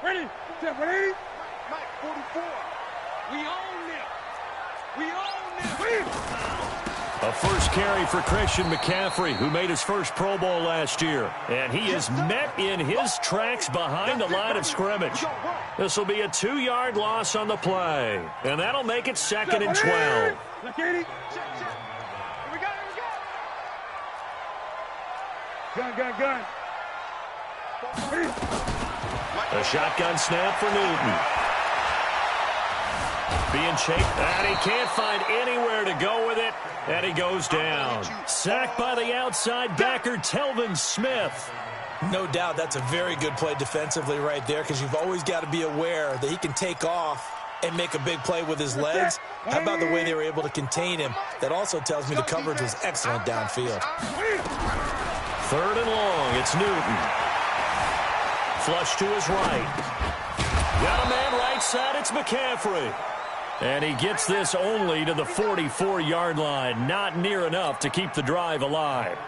Ready? Ready? Mike, 44. We own them. We own them. A first carry for Christian McCaffrey, who made his first Pro Bowl last year. And he is met in his tracks behind the line of scrimmage. This will be a 2-yard loss on the play. And that'll make it 2nd and 12. Gun. A shotgun snap for Newton. Being chased, and he can't find anywhere to go with it, and he goes down. Sacked by the outside backer, Telvin Smith. No doubt that's a very good play defensively right there, because you've always got to be aware that he can take off and make a big play with his legs. How about the way they were able to contain him? That also tells me the coverage was excellent downfield. 3rd and long, it's Newton. Flush to his right. Got a man right side, it's McCaffrey. And he gets this only to the 44-yard line. Not near enough to keep the drive alive.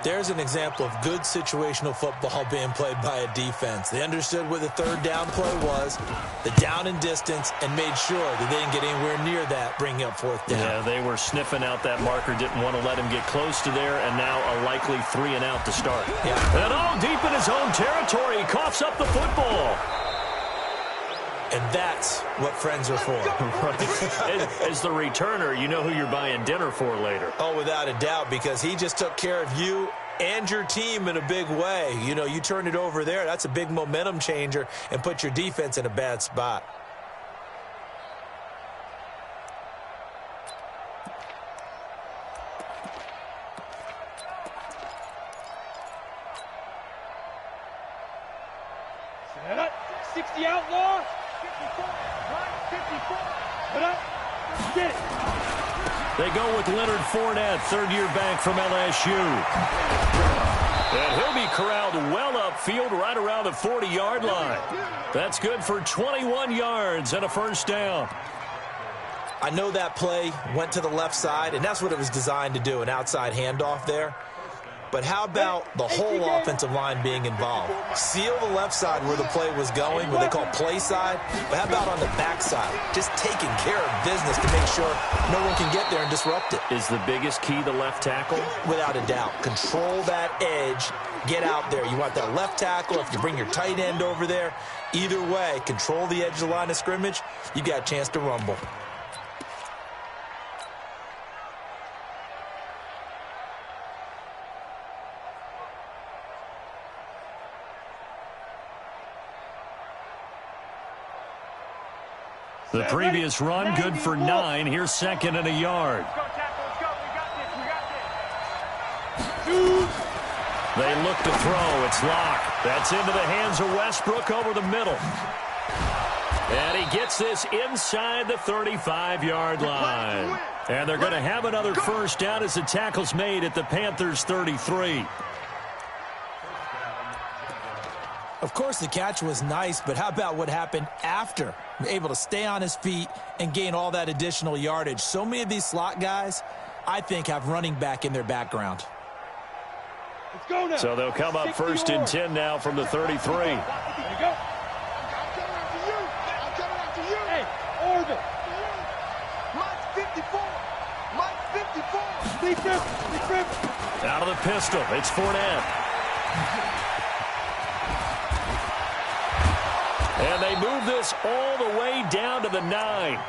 There's an example of good situational football being played by a defense. They understood what the 3rd down play was, the down and distance, and made sure that they didn't get anywhere near that, bringing up 4th down. Yeah, they were sniffing out that marker, didn't want to let him get close to there, and now a likely 3 and out to start. Yeah. And all deep in his own territory, he coughs up the football. And that's what friends are for. Right. As the returner, you know who you're buying dinner for later. Oh, without a doubt, because he just took care of you and your team in a big way. You know, you turn it over there, that's a big momentum changer, and put your defense in a bad spot. Set up. 60 outlaw. 54. Put up. Get it. They go with Leonard Fournette, 3rd-year back from LSU. And he'll be corralled well upfield right around the 40-yard line. That's good for 21 yards and a 1st down. I know that play went to the left side, and that's what it was designed to do, an outside handoff there. But how about the whole offensive line being involved? Seal the left side where the play was going, what they call play side. But how about on the back side? Just taking care of business to make sure no one can get there and disrupt it. Is the biggest key the left tackle? Without a doubt. Control that edge. Get out there. You want that left tackle. If you bring your tight end over there, either way, control the edge of the line of scrimmage, you got a chance to rumble. The previous run, good for 9. Here's 2nd and a yard. They look to throw. It's locked. That's into the hands of Westbrook over the middle. And he gets this inside the 35-yard line. And they're going to have another 1st down as the tackle's made at the Panthers' 33. Of course, the catch was nice, but how about what happened after? Able to stay on his feet and gain all that additional yardage. So many of these slot guys, I think, have running back in their background. Let's go now. So they'll come up 1st and 10 now from the 33. There you go. I'm coming after you. Hey, Orbit. Mike 54. Mike 54. Deep rip. Out of the pistol. It's Fournette. And they move this all the way down to the 9.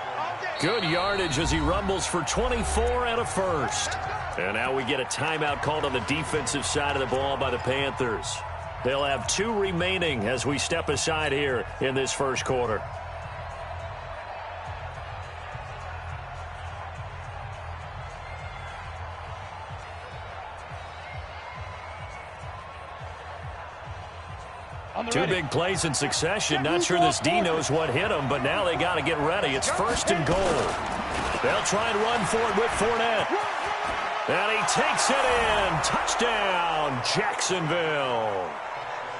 Good yardage as he rumbles for 24 and a 1st. And now we get a timeout called on the defensive side of the ball by the Panthers. They'll have 2 remaining as we step aside here in this 1st quarter. Two big plays in succession. Not sure this D knows what hit him, but now they got to get ready. It's 1st and goal. They'll try and run for it with Fournette. And he takes it in. Touchdown, Jacksonville.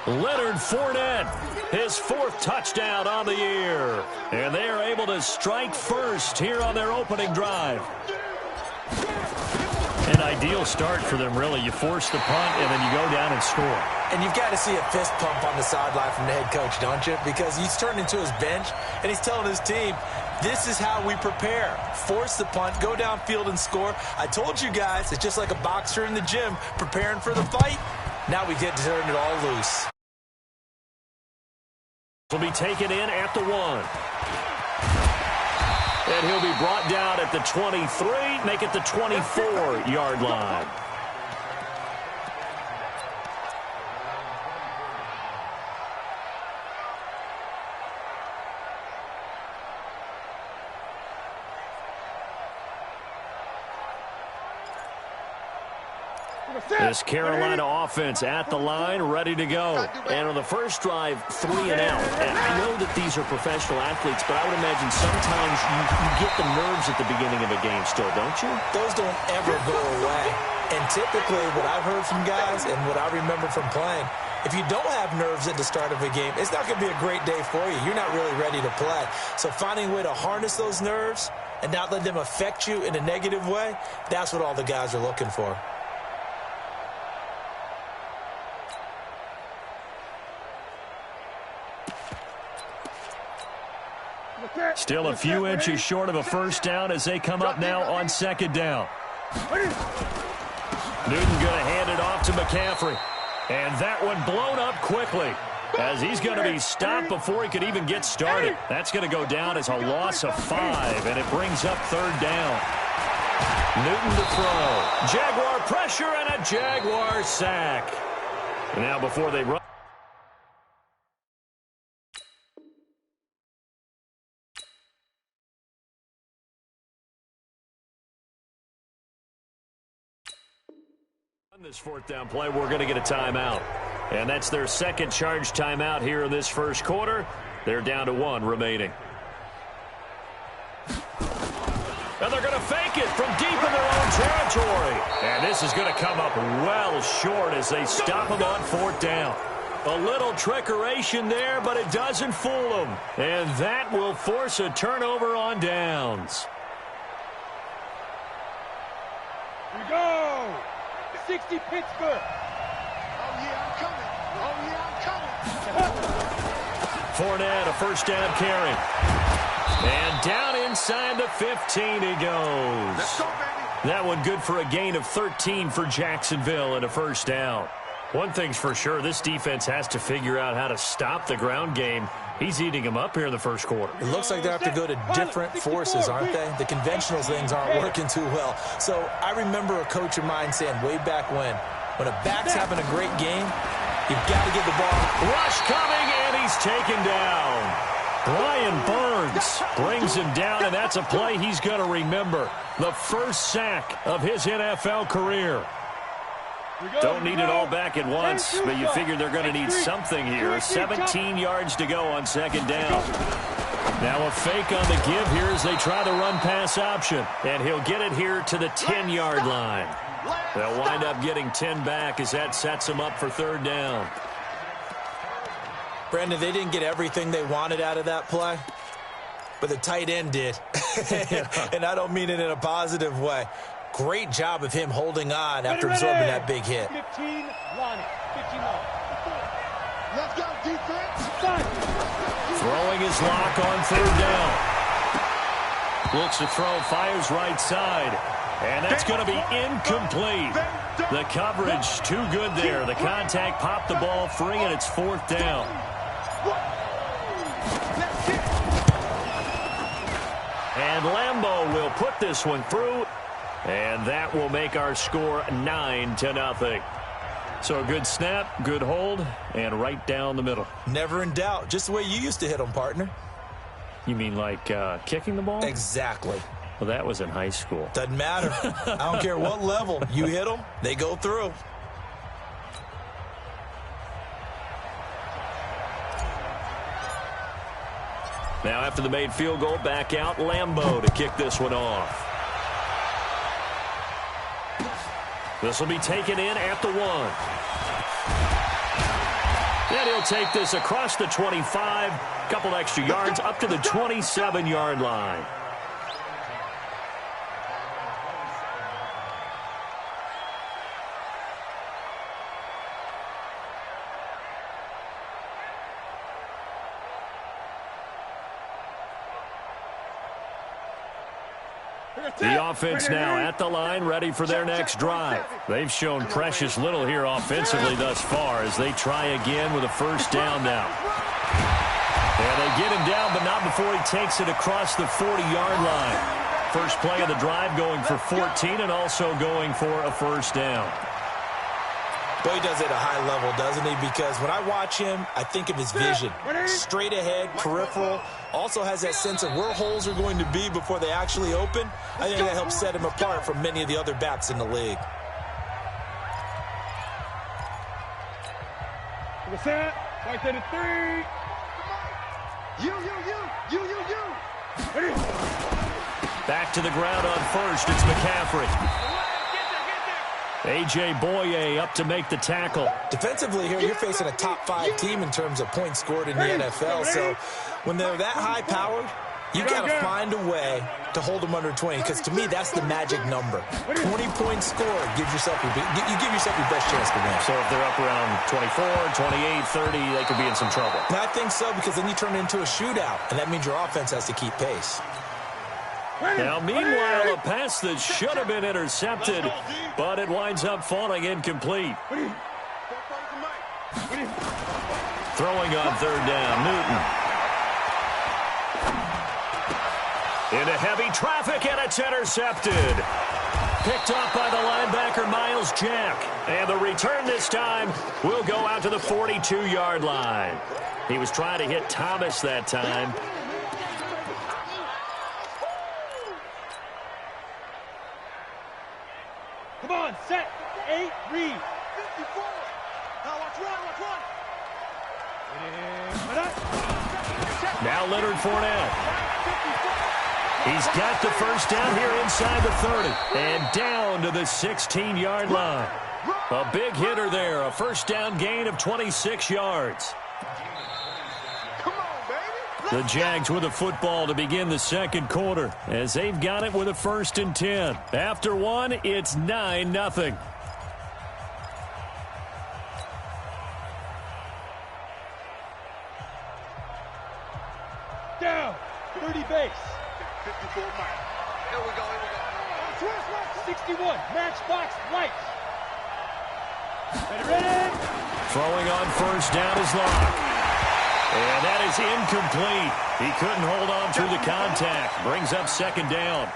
Leonard Fournette, his 4th touchdown on the year. And they are able to strike first here on their opening drive. An ideal start for them, really. You force the punt, and then you go down and score. And you've got to see a fist pump on the sideline from the head coach, don't you? Because he's turned into his bench, and he's telling his team, this is how we prepare. Force the punt, go downfield and score. I told you guys, it's just like a boxer in the gym preparing for the fight. Now we get to turn it all loose. Will be taken in at the 1. And he'll be brought down at the 23, make it the 24-yard line. This Carolina offense at the line, ready to go. And on the first drive, 3 and out. And I know that these are professional athletes, but I would imagine sometimes you get the nerves at the beginning of a game still, don't you? Those don't ever go away. And typically what I've heard from guys and what I remember from playing, if you don't have nerves at the start of a game, it's not going to be a great day for you. You're not really ready to play. So finding a way to harness those nerves and not let them affect you in a negative way, that's what all the guys are looking for. Still a few inches short of a first down as they come up now on second down. Newton going to hand it off to McCaffrey. And that one blown up quickly as he's going to be stopped before he could even get started. That's going to go down as a loss of 5, and it brings up third down. Newton to throw. Jaguar pressure and a Jaguar sack. Now before they run. On this fourth down play, we're going to get a timeout. And that's their second charge timeout here in this first quarter. They're down to 1 remaining. And they're going to fake it from deep in their own territory. And this is going to come up well short as they stop him on fourth down. A little trickeration there, but it doesn't fool them. And that will force a turnover on downs. Here we go. 60 Pittsburgh. Oh, yeah, I'm coming. Oh, yeah, I'm coming. Fournette, a first down carry. And down inside the 15 he goes. Let's go, baby. That one good for a gain of 13 for Jacksonville and a first down. One thing's for sure, this defense has to figure out how to stop the ground game. He's eating them up here in the first quarter. It looks like they have to go to different forces, aren't they? The conventional things aren't working too well. So I remember a coach of mine saying way back when a back's having a great game, you've got to get the ball. Rush coming, and he's taken down. Brian Burns brings him down, and that's a play he's going to remember. The first sack of his NFL career. Don't need it all back at once, but you figure they're going to need something here. 17 yards to go on second down. Now a fake on the give here as they try the run-pass option. And he'll get it here to the 10-yard line. They'll wind up getting 10 back as that sets them up for third down. Brandon, they didn't get everything they wanted out of that play, but the tight end did. And I don't mean it in a positive way. Great job of him holding on after absorbing that big hit. 15, line it. 15 line. Let's go, defense. Throwing his lock on third down. Looks to throw, fires right side. And that's going to be incomplete. The coverage too good there. The contact popped the ball free, and it's fourth down. And Lambeau will put this one through. And that will make our score 9-0. So a good snap, good hold, and right down the middle. Never in doubt. Just the way you used to hit them, partner. You mean like kicking the ball? Exactly. Well, that was in high school. Doesn't matter. I don't care what level. You hit them, they go through. Now after the made field goal, back out Lambeau to kick this one off. This will be taken in at the 1. And he'll take this across the 25, couple extra yards up to the 27-yard line. The offense now at the line, ready for their next drive. They've shown precious little here offensively thus far as they try again with a first down now. And they get him down, but not before he takes it across the 40-yard line. First play of the drive going for 14 and also going for a first down. Well, he does it at a high level, doesn't he? Because when I watch him, I think of his vision. Straight ahead, peripheral. Also has that sense of where holes are going to be before they actually open. I think that helps set him apart from many of the other backs in the league. What's that? Right there to 3. You. Back to the ground on first. It's McCaffrey. A.J. Boye up to make the tackle. Defensively here, you're facing a top-5 team in terms of points scored in the NFL. So when they're that high-powered, you got to find a way to hold them under 20. Because to me, that's the magic number. 20 points scored gives yourself you give yourself your best chance to win. So if they're up around 24, 28, 30, they could be in some trouble. And I think so, because then you turn it into a shootout, and that means your offense has to keep pace. Now, meanwhile, a pass that should have been intercepted, but it winds up falling incomplete. Throwing on third down, Newton. Into heavy traffic, and it's intercepted. Picked up by the linebacker, Miles Jack. And the return this time will go out to the 42-yard line. He was trying to hit Thomas that time. Come on, set, 8, read. 54. Now watch run. Now Leonard Fournette. He's got the first down here inside the 30. And down to the 16-yard line. A big hitter there. A first down gain of 26 yards. The Jags with a football to begin the second quarter as they've got it with a 1st and 10. After one, it's 9-0. Down, 30 base. 54 Mike. Here we go. 61, matchbox lights. Ready. Throwing on first down is Locke. And that is incomplete. He couldn't hold on through the contact. Brings up second down.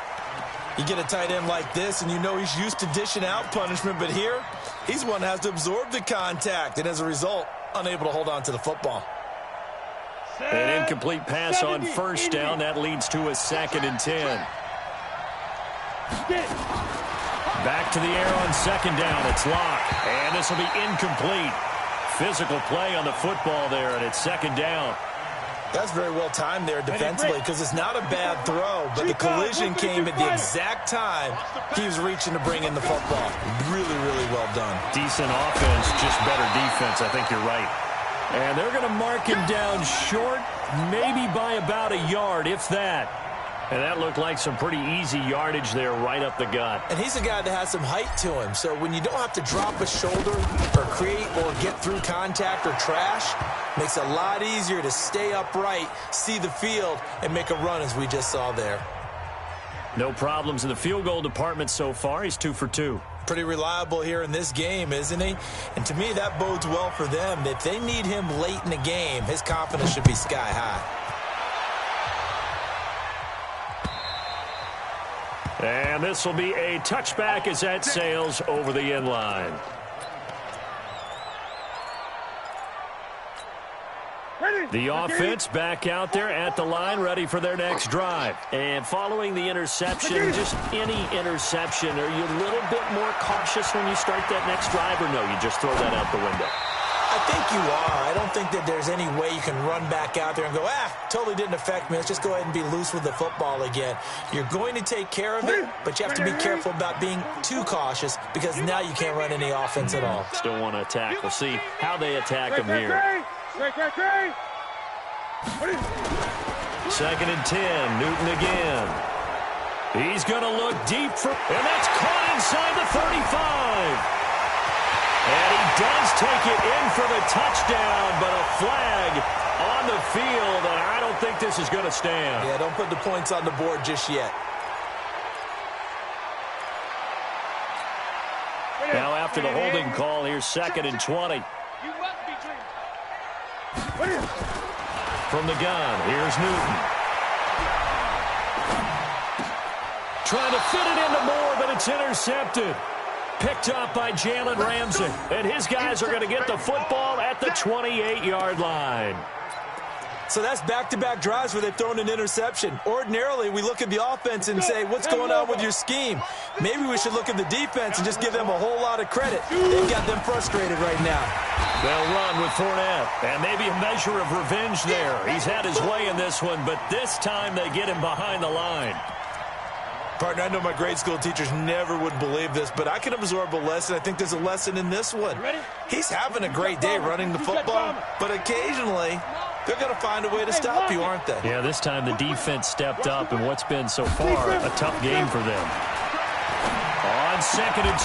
You get a tight end like this, and you know he's used to dishing out punishment, but here, he's one that has to absorb the contact, and as a result, unable to hold on to the football. An incomplete pass on first down. That leads to a 2nd and 10. Back to the air on second down. It's Locke. And this will be incomplete. Physical play on the football there, and it's second down. That's very well timed there defensively because it's not a bad throw, but the collision came at the exact time he was reaching to bring in the football. Really, really well done. Decent offense, just better defense. I think you're right. And they're going to mark him down short, maybe by about a yard, if that. And that looked like some pretty easy yardage there right up the gut. And he's a guy that has some height to him. So when you don't have to drop a shoulder or create or get through contact or trash, makes it a lot easier to stay upright, see the field, and make a run as we just saw there. No problems in the field goal department so far. He's 2 for 2. Pretty reliable here in this game, isn't he? And to me, that bodes well for them. If they need him late in the game, his confidence should be sky high. And this will be a touchback as that sails over the end line. The offense back out there at the line, ready for their next drive. And following the interception, just any interception, are you a little bit more cautious when you start that next drive, or no, you just throw that out the window? I think you are. I don't think that there's any way you can run back out there and go, totally didn't affect me. Let's just go ahead and be loose with the football again. You're going to take care of it, but you have to be careful about being too cautious because now you can't run any offense at all. Still want to attack. We'll see how they attack him here. 2nd and 10, Newton again. He's going to look deep for, and that's caught inside the 35. And he does take it in for the touchdown, but a flag on the field, and I don't think this is going to stand. Yeah, don't put the points on the board just yet. after the holding call. Here's 2nd and 20. You must be dreaming. From the gun, here's Newton. Trying to fit it into Moore, but it's intercepted. Picked up by Jalen Ramsey. And his guys are going to get the football at the 28-yard line. So that's back-to-back drives where they've thrown an interception. Ordinarily, we look at the offense and say, what's going on with your scheme? Maybe we should look at the defense and just give them a whole lot of credit. They've got them frustrated right now. They'll run with Fournette. And maybe a measure of revenge there. He's had his way in this one, but this time they get him behind the line. Partner, I know my grade school teachers never would believe this, but I can absorb a lesson. I think there's a lesson in this one. He's having a great day running the football, but occasionally they're going to find a way to stop you, aren't they? Yeah, this time the defense stepped up in what's been so far a tough game for them. On 2nd and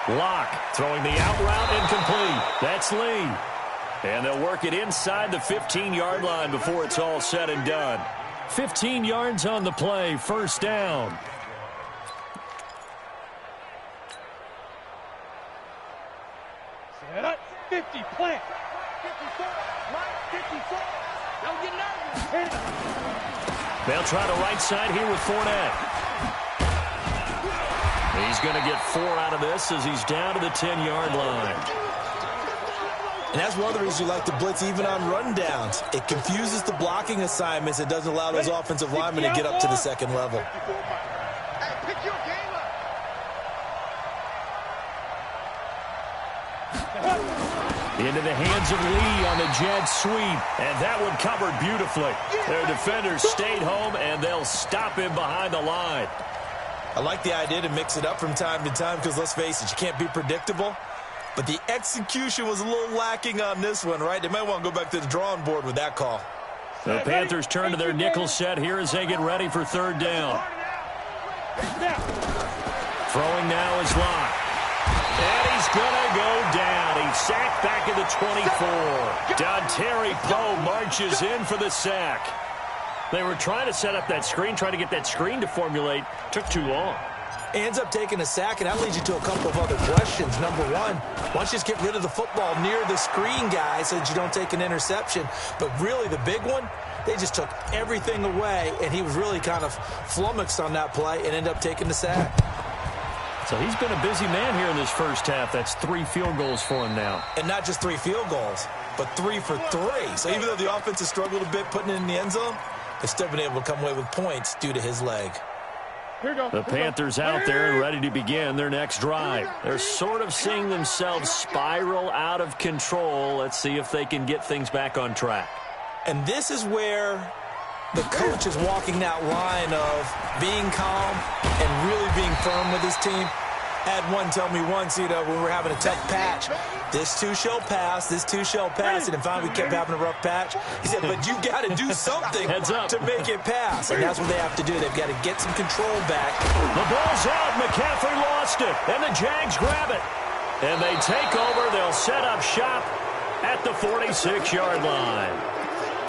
12, Locke throwing the out route incomplete. That's Lee. And they'll work it inside the 15-yard line before it's all said and done. 15 yards on the play, 1st down. Set up, 50, plant. 54, right, 54. Don't get nervous. They'll try the right side here with Fournette. He's going to get 4 out of this as he's down to the 10-yard line. And that's one of the reasons you like to blitz even on rundowns. It confuses the blocking assignments. It doesn't allow those offensive linemen to get up to the second level. Hey, pick your game up. Into the hands of Lee on the jet sweep. And that one covered beautifully. Their defenders stayed home, and they'll stop him behind the line. I like the idea to mix it up from time to time because, let's face it, you can't be predictable. But the execution was a little lacking on this one, right? They might want to go back to the drawing board with that call. The Panthers turn to their nickel set here as they get ready for 3rd down. Throwing now is Locke. And he's going to go down. He's sacked back at the 24. Dontari Poe marches in for the sack. They were trying to set up that screen, trying to get that screen to formulate. Took too long. Ends up taking a sack, and that leads you to a couple of other questions. Number one, why don't you just get rid of the football near the screen guy so that you don't take an interception? But really, the big one, they just took everything away, and he was really kind of flummoxed on that play and ended up taking the sack. So he's been a busy man here in this first half. That's 3 field goals for him now. And not just 3 field goals, but 3 for 3. So even though the offense has struggled a bit putting it in the end zone, they've still been able to come away with points due to his leg. The Panthers out there and ready to begin their next drive. They're sort of seeing themselves spiral out of control. Let's see if they can get things back on track. And this is where the coach is walking that line of being calm and really being firm with his team. Had one tell me once, when we were having a tough patch, this too shall pass, this too shall pass, and then finally we kept having a rough patch. He said, but you got to do something to make it pass, and that's what they have to do. They've got to get some control back. The ball's out. McCaffrey lost it, and the Jags grab it. And they take over. They'll set up shop at the 46-yard line.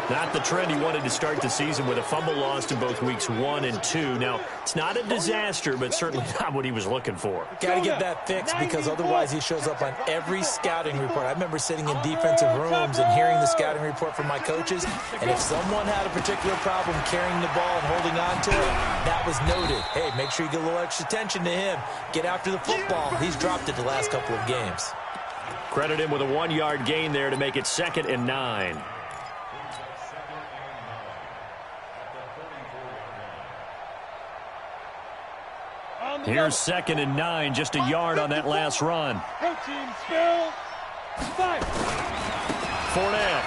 Not the trend he wanted to start the season with a fumble lost in both weeks 1 and 2. Now, it's not a disaster, but certainly not what he was looking for. Got to get that fixed because otherwise he shows up on every scouting report. I remember sitting in defensive rooms and hearing the scouting report from my coaches, and if someone had a particular problem carrying the ball and holding on to it, that was noted. Hey, make sure you get a little extra attention to him. Get after the football. He's dropped it the last couple of games. Credit him with a 1-yard gain there to make it 2nd and 9. Here's 2nd and 9, just a yard on that last run. Protein spill. Fight. Fournette.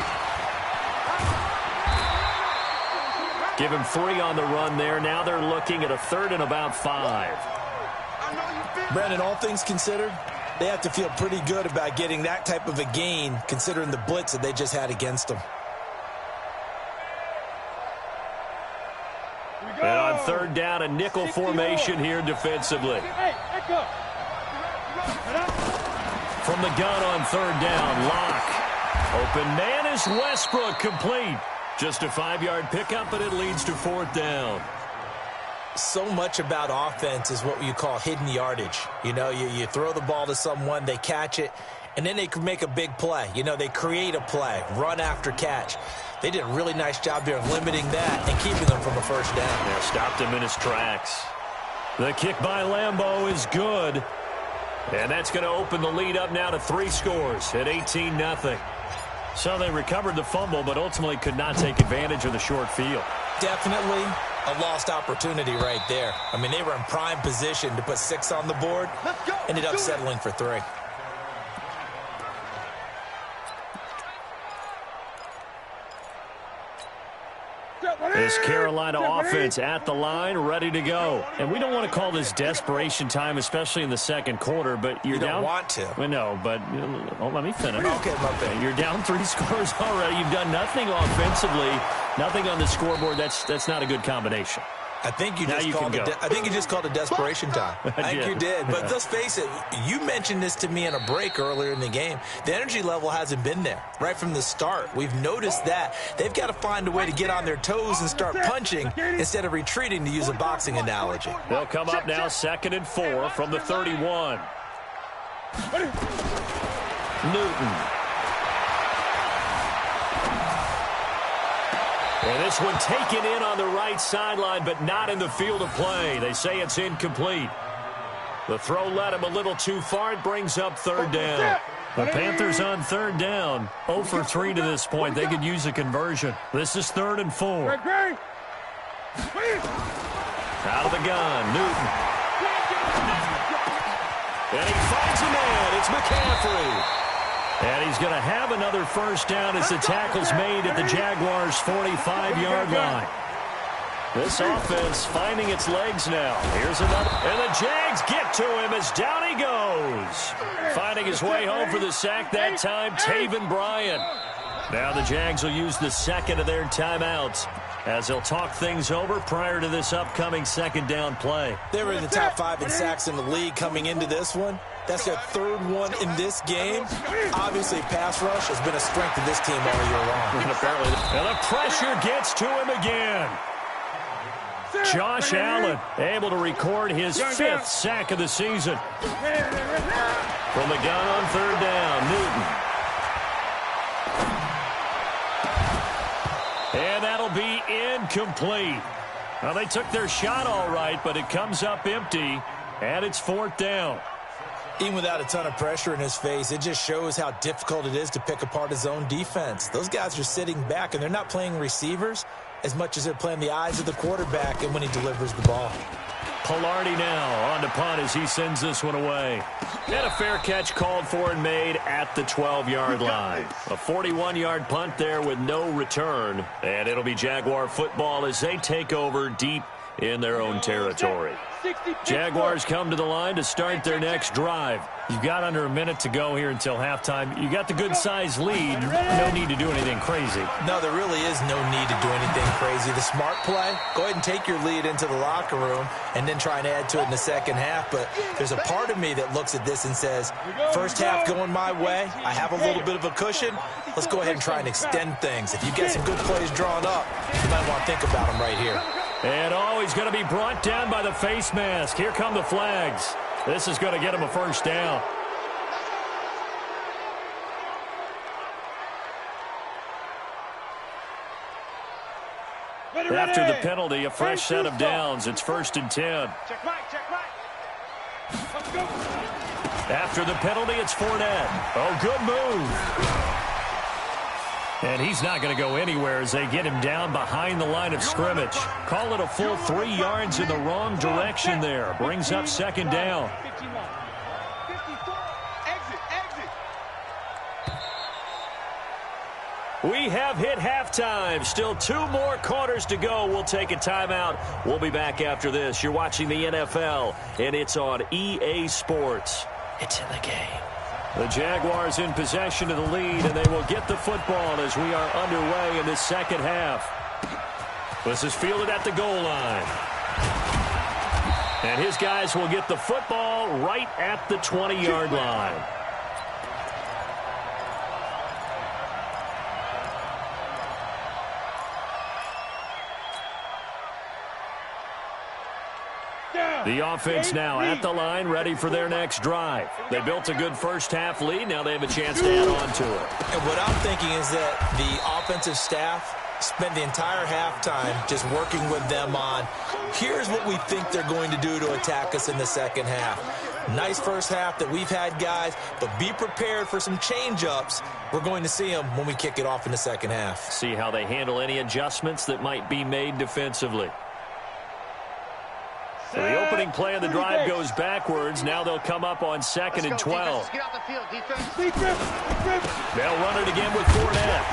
Give him 3 on the run there. Now they're looking at a 3rd and about 5. Brandon, all things considered, they have to feel pretty good about getting that type of a gain considering the blitz that they just had against them. And on 3rd down, a nickel formation here defensively. From the gun on 3rd down, Locke. Open man is Westbrook, complete. Just a 5-yard pickup, but it leads to 4th down. So much about offense is what you call hidden yardage. You know, you throw the ball to someone, they catch it, and then they can make a big play. You know, they create a play, run after catch. They did a really nice job here of limiting that and keeping them from a first down. Yeah, stopped him in his tracks. The kick by Lambeau is good. And that's going to open the lead up now to 3 scores at 18-0. So they recovered the fumble, but ultimately could not take advantage of the short field. Definitely a lost opportunity right there. I mean, they were in prime position to put 6 on the board. Ended up settling for 3. This Carolina offense at the line, ready to go. And we don't want to call this desperation time, especially in the second quarter, but you're you down. Don't want to. Well, no, but let me finish. Okay, my bad. You're down 3 scores already. You've done nothing offensively, nothing on the scoreboard. That's not a good combination. I think you just called it desperation time. I think you did. But let's face it, you mentioned this to me in a break earlier in the game. The energy level hasn't been there right from the start. We've noticed that. They've got to find a way to get on their toes and start punching instead of retreating, to use a boxing analogy. They'll come up now 2nd and 4 from the 31. Newton. And this one taken in on the right sideline, but not in the field of play. They say it's incomplete. The throw led him a little too far. It brings up 3rd down. The Panthers on 3rd down. 0 for 3 to this point. They could use a conversion. This is 3rd and 4. Out of the gun, Newton. And he finds a man. It's McCaffrey. And he's going to have another first down as the tackle's made at the Jaguars' 45-yard line. This offense finding its legs now. Here's another. And the Jags get to him as down he goes. Finding his way home for the sack that time, Taven Bryan. Now the Jags will use the second of their timeouts as they'll talk things over prior to this upcoming 2nd down play. They were in the top 5 in sacks in the league coming into this one. That's their 3rd one in this game. Obviously, pass rush has been a strength of this team all year long. And the pressure gets to him again. Josh Allen able to record his 5th sack of the season. From the gun on 3rd down, Newton. And that'll be incomplete. Well, they took their shot all right, but it comes up empty, and it's 4th down. Even without a ton of pressure in his face, it just shows how difficult it is to pick apart his own defense. Those guys are sitting back, and they're not playing receivers as much as they're playing the eyes of the quarterback and when he delivers the ball. Pilardi now on to punt as he sends this one away. And a fair catch called for and made at the 12-yard line. A 41-yard punt there with no return. And it'll be Jaguar football as they take over deep in their own territory. Jaguars come to the line to start their next drive. You've got under a minute to go here until halftime. You got the good-sized lead. No need to do anything crazy. No, there really is no need to do anything crazy. The smart play, go ahead and take your lead into the locker room and then try and add to it in the second half. But there's a part of me that looks at this and says, first half going my way, I have a little bit of a cushion. Let's go ahead and try and extend things. If you get some good plays drawn up, you might want to think about them right here. And he's going to be brought down by the face mask. Here come the flags. This is going to get him a first down. After the penalty, a fresh set of downs. It's 1st and 10. Check right. Let's go. After the penalty, it's Fournette. Oh, good move. And he's not going to go anywhere as they get him down behind the line of scrimmage. Call it a full 3 yards in the wrong direction there. Brings up 2nd down. 54. Exit. We have hit halftime. Still 2 more quarters to go. We'll take a timeout. We'll be back after this. You're watching the NFL, and it's on EA Sports. It's in the game. The Jaguars in possession of the lead, and they will get the football as we are underway in the second half. This is fielded at the goal line. And his guys will get the football right at the 20-yard line. The offense now at the line, ready for their next drive. They built a good first-half lead. Now they have a chance to add on to it. And what I'm thinking is that the offensive staff spent the entire halftime just working with them on, here's what we think they're going to do to attack us in the second half. Nice first half that we've had, guys, but be prepared for some change-ups. We're going to see them when we kick it off in the second half. See how they handle any adjustments that might be made defensively. So the opening play of the drive goes backwards. Now they'll come up on 2nd and 12. Get out the field, defense. They'll run it again with Fournette.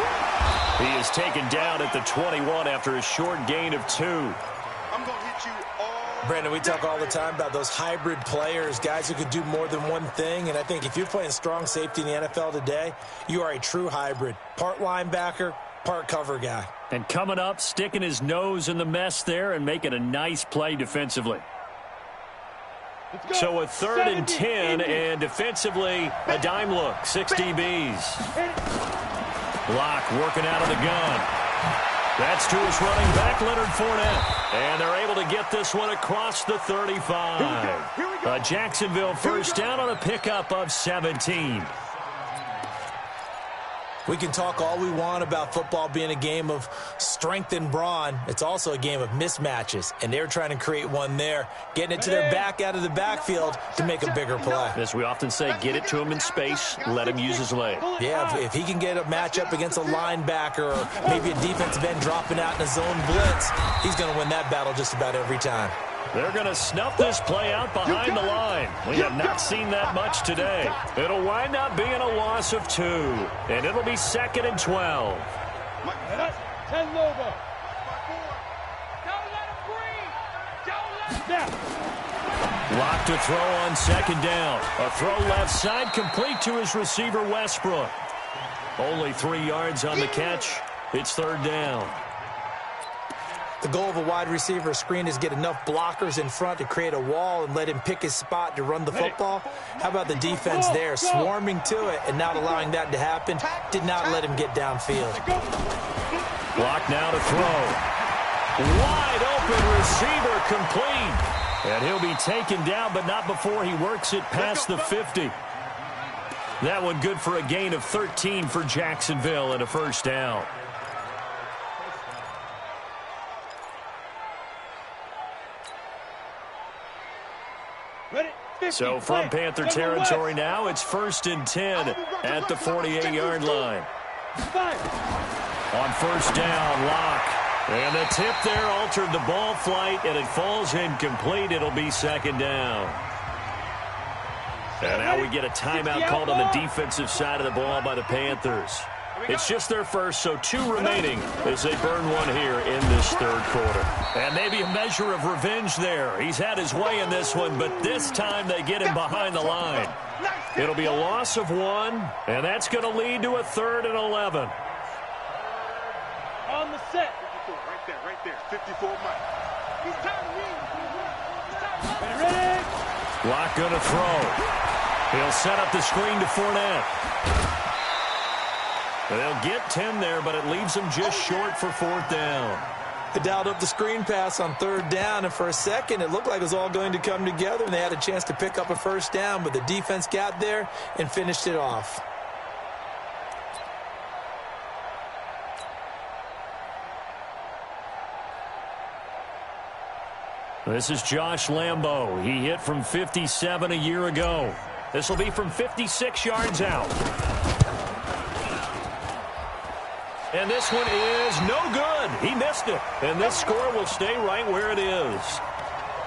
He is taken down at the 21 after a short gain of 2. I'm going to hit you all. Brandon, we talk all the time about those hybrid players, guys who could do more than one thing. And I think if you're playing strong safety in the NFL today, you are a true hybrid. Part linebacker, part cover guy. And coming up, sticking his nose in the mess there and making a nice play defensively. So a 3rd and 10, and defensively, a dime look, 6 DBs. Locke working out of the gun. That's to his running back, Leonard Fournette. And they're able to get this one across the 35. A Jacksonville first down on a pickup of 17. We can talk all we want about football being a game of strength and brawn. It's also a game of mismatches, and they're trying to create one there, getting it to their back out of the backfield to make a bigger play. As we often say, get it to him in space, let him use his leg. Yeah, if he can get a matchup against a linebacker or maybe a defensive end dropping out in a zone blitz, he's going to win that battle just about every time. They're going to snuff this play out behind the line. We have not seen that much today. It'll wind up being a loss of 2, and it'll be 2nd and 12. Locked to throw on 2nd down. A throw left side, complete to his receiver, Westbrook. Only 3 yards on the catch. It's 3rd down. The goal of a wide receiver screen is get enough blockers in front to create a wall and let him pick his spot to run the football. How about the defense there, swarming to it and not allowing that to happen? Did not let him get downfield. Block now to throw. Wide open receiver, complete. And he'll be taken down, but not before he works it past the 50. That one good for a gain of 13 for Jacksonville and a first down. So from Panther territory now, it's 1st and 10 at the 48-yard line. On 1st down, Locke. And the tip there altered the ball flight, and it falls incomplete. It'll be 2nd down. And now we get a timeout called on the defensive side of the ball by the Panthers. It's just their first, so 2 remaining as they burn one here in this 3rd quarter. And maybe a measure of revenge there. He's had his way in this one, but this time they get him behind the line. It'll be a loss of 1, and that's going to lead to a 3rd and 11. On the set. 54, right there. 54, Mike. He's tired of me. Ready? Locke going to throw. He'll set up the screen to Fournette. They'll get 10 there, but it leaves them just short for 4th down. They dialed up the screen pass on 3rd down, and for a second it looked like it was all going to come together, and they had a chance to pick up a first down, but the defense got there and finished it off. This is Josh Lambo. He hit from 57 a year ago. This will be from 56 yards out. And this one is no good. He missed it. And this score will stay right where it is.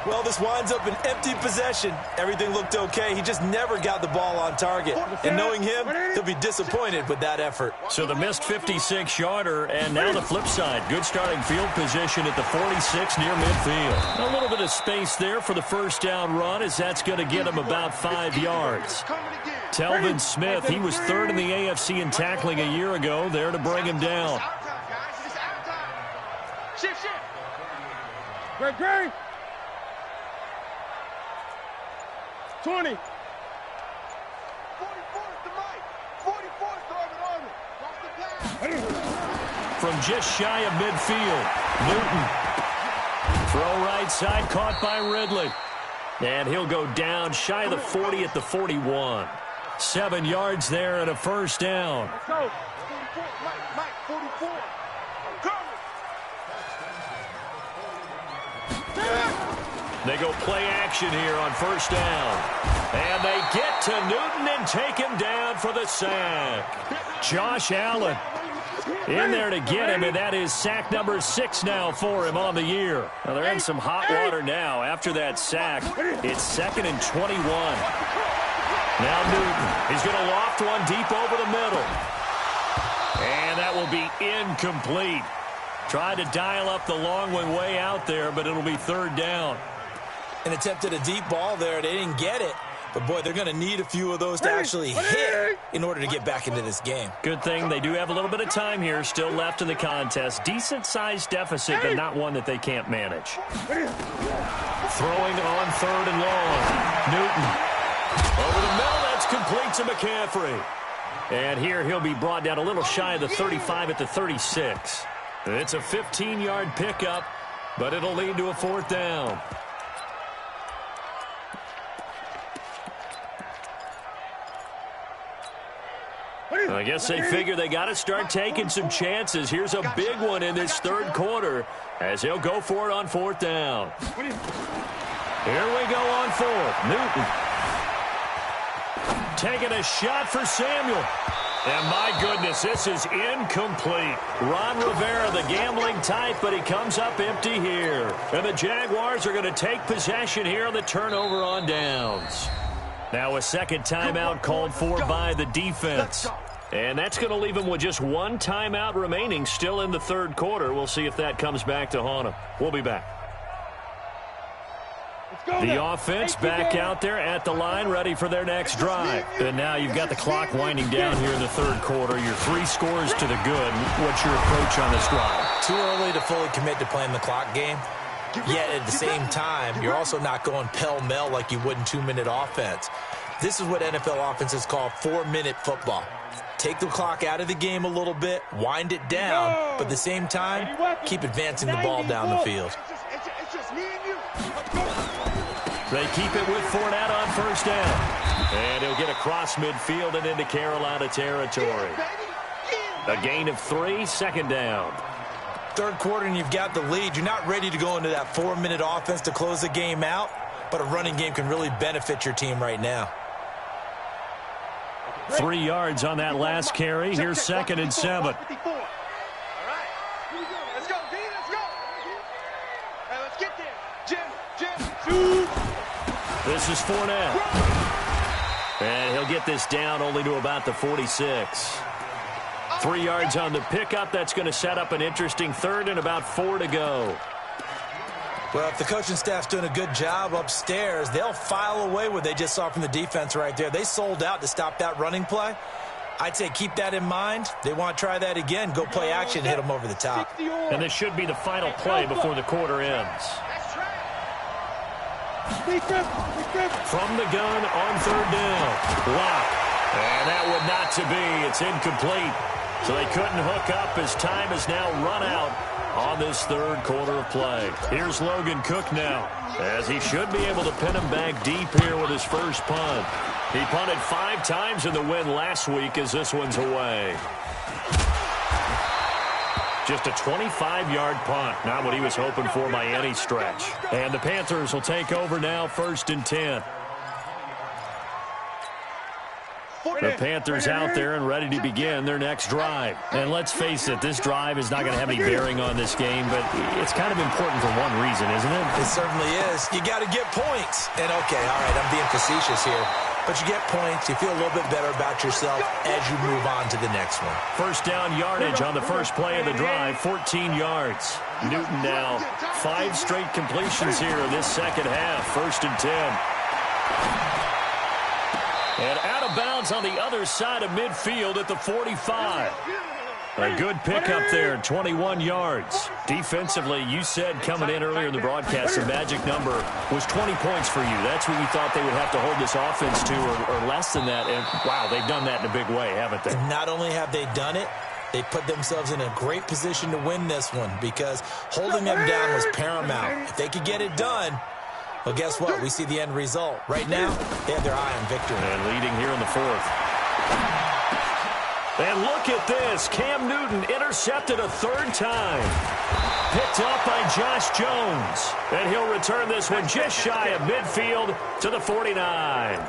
Well, this winds up an empty possession. Everything looked okay. He just never got the ball on target. And knowing him, he'll be disappointed with that effort. So the missed 56-yarder, and now the flip side. Good starting field position at the 46 near midfield. A little bit of space there for the first down run, as that's going to get him about 5 yards. Telvin Smith, he was 3rd in the AFC in tackling a year ago, there to bring him down. Shift. Great. 20. 44 is the mic. 44 is the Armin. Cross the pass. From just shy of midfield, Newton Throw right side, caught by Ridley. And he'll go down shy of the 40 at the 41. 7 yards there and a first down. Let's go. 44, Mike, 44. I'm coming. They go play action here on first down. And they get to Newton and take him down for the sack. Josh Allen in there to get him, and that is sack number 6 now for him on the year. Now they're in some hot water now after that sack. It's 2nd and 21. Now Newton, he's going to loft one deep over the middle. And that will be incomplete. Tried to dial up the long one way out there, but it'll be 3rd down. And attempted a deep ball there. They didn't get it. But, boy, they're going to need a few of those to actually hit in order to get back into this game. Good thing they do have a little bit of time here still left in the contest. Decent-sized deficit, but not one that they can't manage. Throwing on 3rd and long. Newton. Over the middle, that's complete to McCaffrey. And here he'll be brought down a little shy of the 35 at the 36. It's a 15-yard pickup, but it'll lead to a 4th down. I guess they figure they got to start taking some chances. Here's a big one in this 3rd quarter as he'll go for it on 4th down. Here we go on 4th. Newton taking a shot for Samuel. And my goodness, this is incomplete. Ron Rivera, the gambling type, but he comes up empty here. And the Jaguars are going to take possession here on the turnover on downs. Now a second timeout called for by the defense. And that's going to leave him with just 1 timeout remaining still in the 3rd quarter. We'll see if that comes back to haunt him. We'll be back. The offense back out there at the line, ready for their next drive. And now you've got the clock winding down here in the 3rd quarter. You're 3 scores to the good. What's your approach on this drive? Too early to fully commit to playing the clock game. Yet at the same time, you're also not going pell-mell like you would in 2-minute offense. This is what NFL offenses call 4-minute football. Take the clock out of the game a little bit, wind it down, but at the same time, keep advancing the ball down the field. It's just me and you. They keep it with Fournette on first down. And he'll get across midfield and into Carolina territory. A gain of 3, 2nd down. 3rd quarter and you've got the lead. You're not ready to go into that 4-minute offense to close the game out, but a running game can really benefit your team right now. 3 yards on that last carry. Here's 2nd and 7. All right. Let's go, D. Let's go. Hey, let's get there. Jim. This is Fournette. And he'll get this down only to about the 46. 3 yards on the pickup. That's going to set up an interesting 3rd and about 4 to go. Well, if the coaching staff's doing a good job upstairs, they'll file away what they just saw from the defense right there. They sold out to stop that running play. I'd say keep that in mind. They want to try that again. Go play action, hit them over the top. And this should be the final play before the quarter ends. From the gun on 3rd down. Lock. And that would not to be. It's incomplete. So they couldn't hook up as time has now run out on this 3rd quarter of play. Here's Logan Cook now, as he should be able to pin him back deep here with his first punt. He punted 5 times in the win last week as this one's away. Just a 25-yard punt, not what he was hoping for by any stretch. And the Panthers will take over now, 1st and 10. The Panthers out there and ready to begin their next drive. And let's face it, this drive is not going to have any bearing on this game, but it's kind of important for one reason, isn't it? It certainly is. You got to get points. And, okay, all right, I'm being facetious here. But you get points, you feel a little bit better about yourself as you move on to the next one. First down yardage on the first play of the drive, 14 yards. Newton now, 5 straight completions here in this second half, 1st and 10. And out of bounds on the other side of midfield at the 45. A good pickup there, 21 yards. Defensively, you said coming in earlier in the broadcast, the magic number was 20 points for you. That's what you thought they would have to hold this offense to, or less than that. And, wow, they've done that in a big way, haven't they? And not only have they done it, They put themselves in a great position to win this one because holding them down was paramount. If they could get it done, well, guess what? We see the end result. Right now, they have their eye on victory. And leading here in the fourth. And look at this. Cam Newton intercepted a third time. Picked up by Josh Jones. And he'll return this one just shy of midfield to the 49.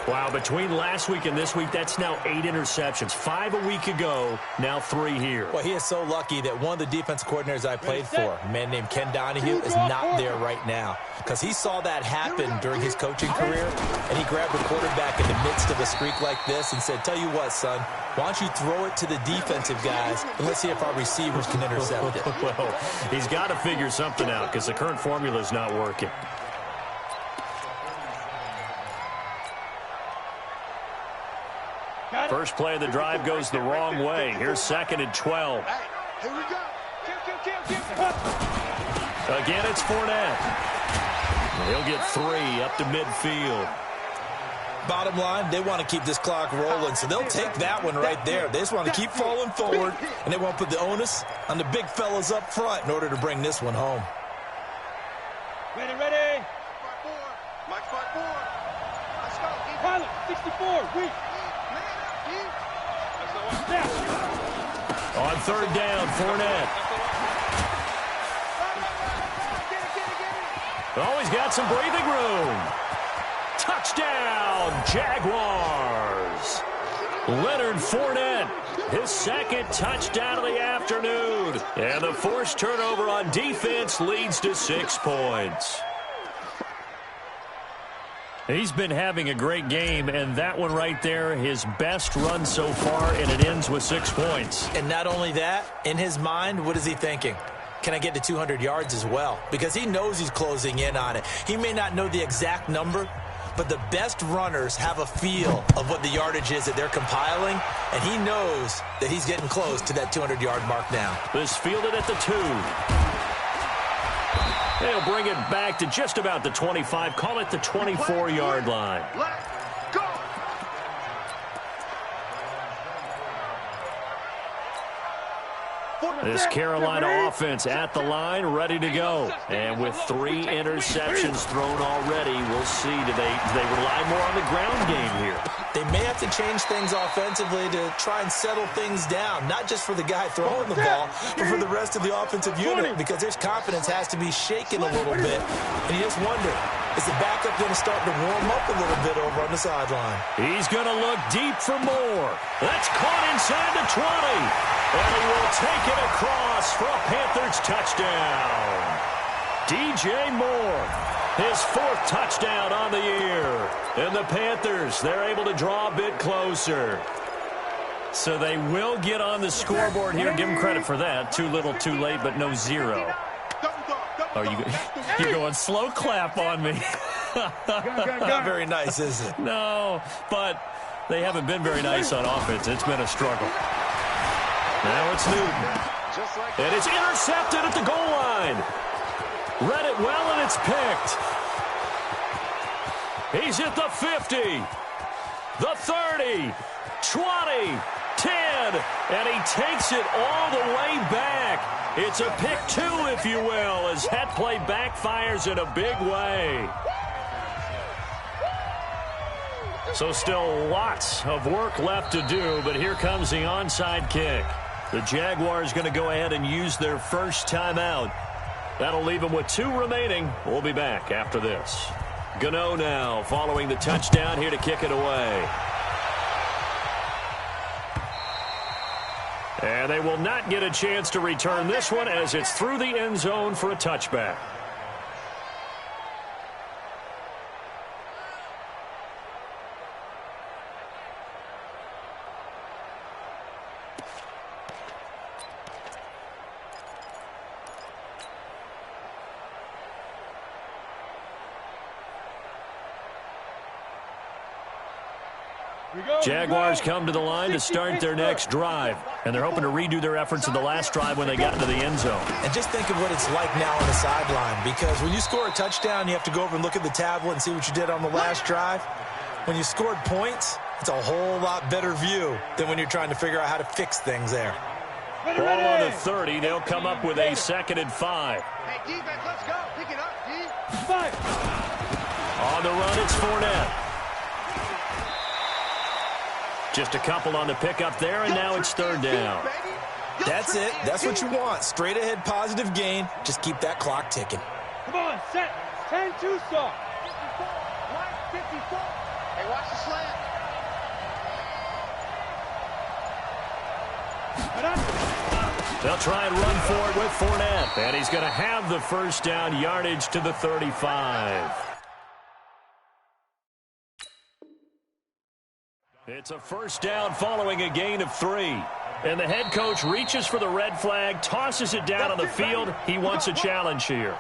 Wow, between last week and this week, that's now 8 interceptions. 5 a week ago, now 3 here. Well, he is so lucky that one of the defense coordinators I played for, a man named Ken Donahue, is not there right now. Because he saw that happen during his coaching career, and he grabbed the quarterback in the midst of a streak like this and said, tell you what, son, why don't you throw it to the defensive guys, and let's see if our receivers can intercept it. Well, he's got to figure something out because the current formula is not working. First play of the drive goes the wrong way. Here's 2nd and 12. Hey, here we go. Again, it's Fournette. He'll get 3 up to midfield. Bottom line, they want to keep this clock rolling, so they'll take that one right there. They just want to keep falling forward, and they want to put the onus on the big fellas up front in order to bring this one home. Ready, ready. Mike 5-4. Let's go. Pilot, 64, weak. On 3rd down, Fournette. Oh, he's got some breathing room. Touchdown, Jaguars. Leonard Fournette, his 2nd touchdown of the afternoon. And the forced turnover on defense leads to 6 points. He's been having a great game, and that one right there, his best run so far, and it ends with 6 points. And not only that, in his mind, what is he thinking? Can I get to 200 yards as well? Because he knows he's closing in on it. He may not know the exact number, but the best runners have a feel of what the yardage is that they're compiling, and he knows that he's getting close to that 200-yard mark now. This fielded at the 2. They'll bring it back to just about the 25. Call it the 24-yard line. Let's go. This Carolina offense at the line, ready to go. And with 3 interceptions thrown already, we'll see. Do they rely more on the ground game here? They may have to change things offensively to try and settle things down, not just for the guy throwing the ball, but for the rest of the offensive unit, because their confidence has to be shaken a little bit. And you just wonder, is the backup going to start to warm up a little bit over on the sideline? He's going to look deep for more. That's caught inside the 20. And he will take it across for a Panthers touchdown. DJ Moore, his 4th touchdown on the year. And the Panthers, they're able to draw a bit closer. So they will get on the scoreboard here. Give them credit for that. Too little, too late, but no 0. Oh, you're going slow clap on me. Not very nice, is it? No, but they haven't been very nice on offense. It's been a struggle. Now it's Newton. And it's intercepted at the goal line. Read it well, and it's picked. He's at the 50, the 30, 20, 10, and he takes it all the way back. It's a pick 2, if you will, as that play backfires in a big way. So still lots of work left to do, but here comes the onside kick. The Jaguars going to go ahead and use their first timeout. That'll leave them with 2 remaining. We'll be back after this. Gano now following the touchdown here to kick it away. And they will not get a chance to return this one as it's through the end zone for a touchback. Jaguars come to the line to start their next drive, and they're hoping to redo their efforts in the last drive when they got into the end zone. And just think of what it's like now on the sideline, because when you score a touchdown, you have to go over and look at the tablet and see what you did on the last drive. When you scored points, It's a whole lot better view than when you're trying to figure out how to fix things there. Ball on the 30. They'll come up with a 2nd and 5. Hey, defense, let's go. Pick it up, D. On the run, it's Fournette. Just a couple on the pickup there, and now it's 3rd down. That's it. That's what you want. Straight ahead, positive gain. Just keep that clock ticking. Come on, set. 10-2 stop. 54. Hey, watch the slant. They'll try and run for it with Fournette, and he's going to have the 1st down, yardage to the 35. It's a 1st down following a gain of 3. And the head coach reaches for the red flag, tosses it down on the field. He wants a challenge here.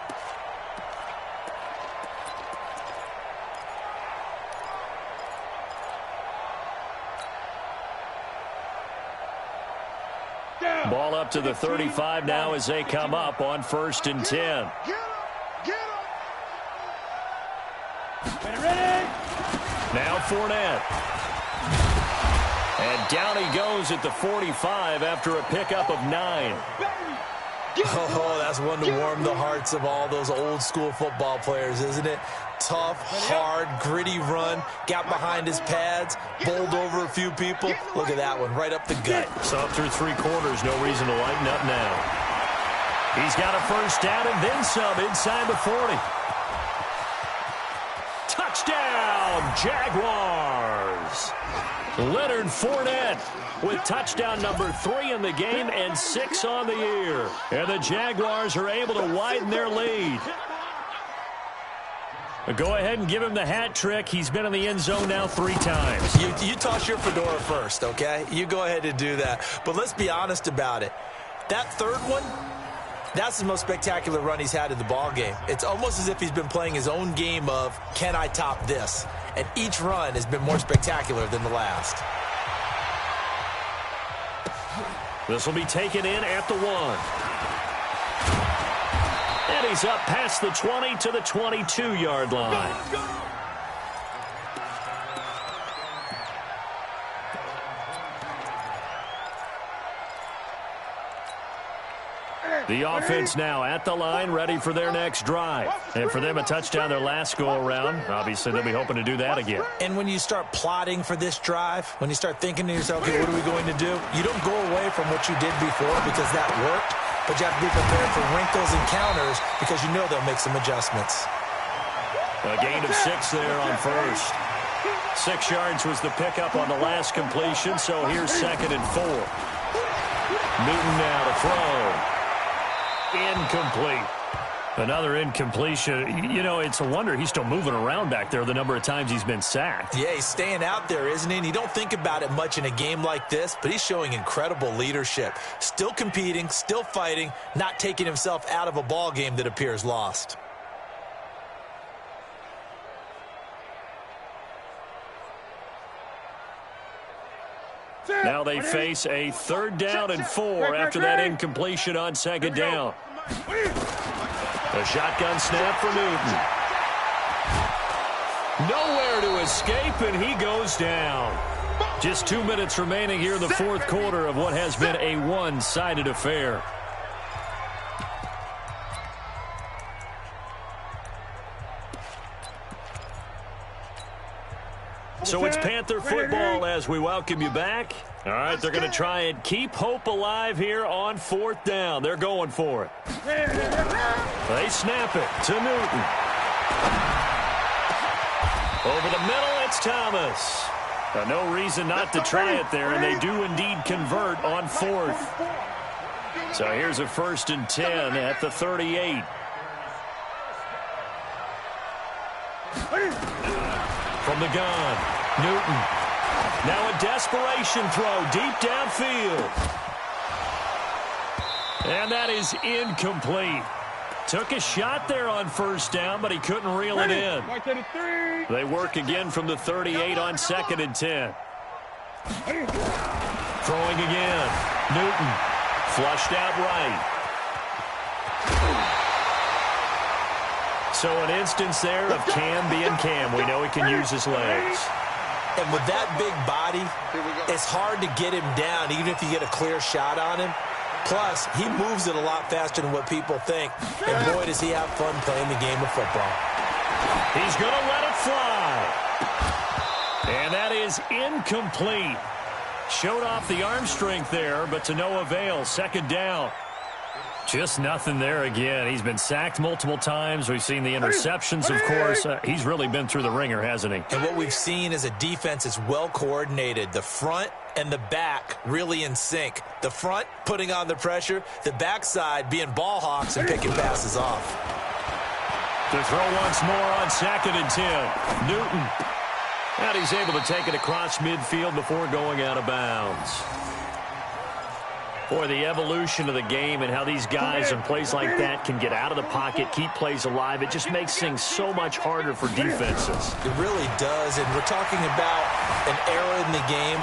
Ball up to the 35 now as they come up on 1st and 10. Get him! Get him! Ready? Now Fournette. And down he goes at the 45 after a pickup of 9. Oh, that's one to warm the hearts of all those old school football players, isn't it? Tough, hard, gritty run, got behind his pads, bowled over a few people. Look at that one, right up the gut. So through 3 quarters, no reason to lighten up now. He's got a 1st down and then some inside the 40. Touchdown, Jaguars! Leonard Fournette with touchdown number 3 in the game and 6 on the year. And the Jaguars are able to widen their lead. Go ahead and give him the hat trick. He's been in the end zone now 3 times. You toss your fedora first, okay? You go ahead and do that. But let's be honest about it. That 3rd one, that's the most spectacular run he's had in the ball game. It's almost as if he's been playing his own game of, can I top this? And each run has been more spectacular than the last. This will be taken in at the 1. And he's up past the 20 to the 22-yard line. The offense now at the line, ready for their next drive. And for them, a touchdown their last go-around. Obviously, they'll be hoping to do that again. And when you start plotting for this drive, when you start thinking to yourself, okay, what are we going to do? You don't go away from what you did before because that worked, but you have to be prepared for wrinkles and counters because you know they'll make some adjustments. A gain of 6 there on 1st. 6 yards was the pickup on the last completion, so here's 2nd and 4. Newton now to throw. Incomplete. Another incompletion. You know, it's a wonder he's still moving around back there the number of times he's been sacked. Yeah, he's staying out there, isn't he? And you don't think about it much in a game like this, but he's showing incredible leadership. Still competing, still fighting, not taking himself out of a ball game that appears lost. Now they face a 3rd down and 4 after that incompletion on 2nd down. A shotgun snap for Newton. Nowhere to escape, and he goes down. Just 2 minutes remaining here in the 4th quarter of what has been a one-sided affair. So it's Panther football as we welcome you back. All right, they're going to try and keep hope alive here on 4th down. They're going for it. They snap it to Newton. Over the middle, it's Thomas. No reason not to try it there, and they do indeed convert on 4th. So here's a 1st and 10 at the 38. From the gun, Newton. Now a desperation throw deep downfield. And that is incomplete. Took a shot there on 1st down, but he couldn't reel it in. They work again from the 38 on 2nd and 10. Throwing again. Newton. Flushed out right. So an instance there of Cam being Cam. We know he can use his legs. And with that big body, it's hard to get him down, even if you get a clear shot on him. Plus, he moves it a lot faster than what people think. And boy, does he have fun playing the game of football. He's going to let it fly. And that is incomplete. Showed off the arm strength there, but to no avail. Second down. Just nothing there again. He's been sacked multiple times. We've seen the interceptions, of course. He's really been through the ringer, hasn't he? And what we've seen is a defense is well coordinated. The front and the back really in sync. The front putting on the pressure, the backside being ball hawks and picking passes off. To throw once more on 2nd and 10. Newton. And he's able to take it across midfield before going out of bounds. Boy, the evolution of the game and how these guys in plays like that can get out of the pocket, keep plays alive, it just makes things so much harder for defenses. It really does, and we're talking about an era in the game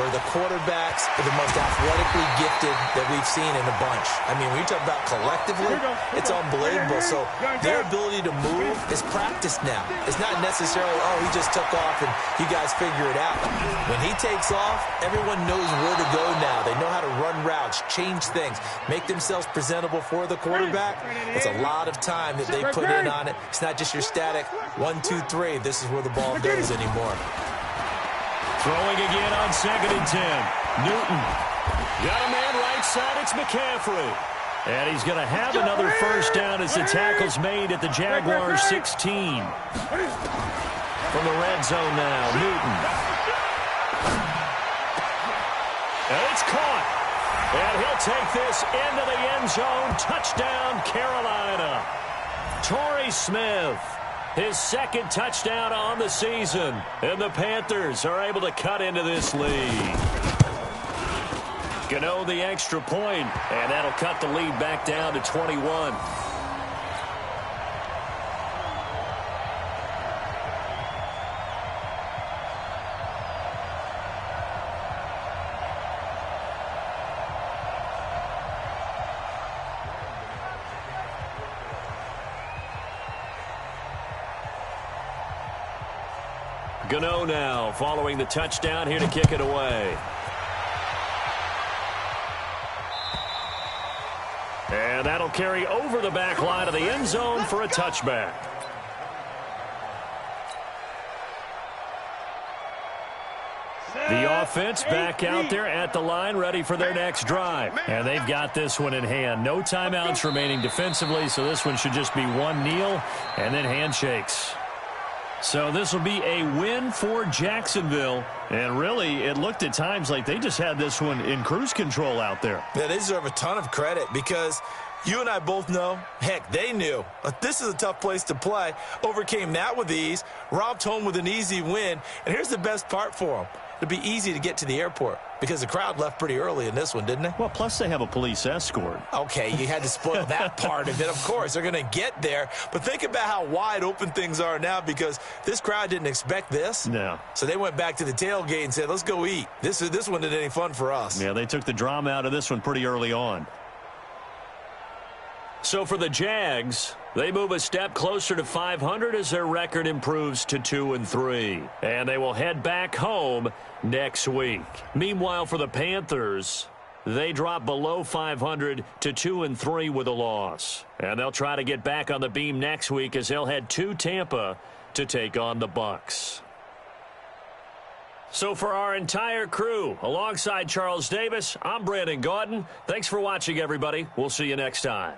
where the quarterbacks are the most athletically gifted that we've seen in a bunch. I mean, when you talk about collectively, it's unbelievable. So their ability to move is practiced now. It's not necessarily, oh, he just took off and you guys figure it out. When he takes off, everyone knows where to go now. They know how to run routes, change things, make themselves presentable for the quarterback. It's a lot of time that they put in on it. It's not just your static 1, 2, 3. This is where the ball goes anymore. Throwing again on 2nd and 10. Newton. Got a man right side. It's McCaffrey. And he's going to have another first down as the tackle's made at the Jaguars 16. From the red zone now, Newton. And it's caught. And he'll take this into the end zone. Touchdown, Carolina. Torrey Smith. His second touchdown on the season. And the Panthers are able to cut into this lead. Gano the extra point, and that'll cut the lead back down to 21. Gano now following the touchdown here to kick it away. And that'll carry over the back line of the end zone for a touchback. The offense back out there at the line, ready for their next drive. And they've got this one in hand. No timeouts remaining defensively, so this one should just be one kneel and then handshakes. So this will be a win for Jacksonville. And really, it looked at times like they just had this one in cruise control out there. Yeah, they deserve a ton of credit because you and I both know, heck, they knew. This is a tough place to play. Overcame that with ease, romped home with an easy win. And here's the best part for them. It'd be easy to get to the airport because the crowd left pretty early in this one, didn't they? Well, plus they have a police escort. Okay, you had to spoil that part of it. Of course, they're going to get there. But think about how wide open things are now because this crowd didn't expect this. No. So they went back to the tailgate and said, let's go eat. This one isn't any fun for us. Yeah, they took the drama out of this one pretty early on. So for the Jags, they move a step closer to 500 as their record improves to 2-3. And they will head back home next week. Meanwhile, for the Panthers, they drop below 500 to 2-3 with a loss. And they'll try to get back on the beam next week as they'll head to Tampa to take on the Bucs. So for our entire crew, alongside Charles Davis, I'm Brandon Gaudin. Thanks for watching, everybody. We'll see you next time.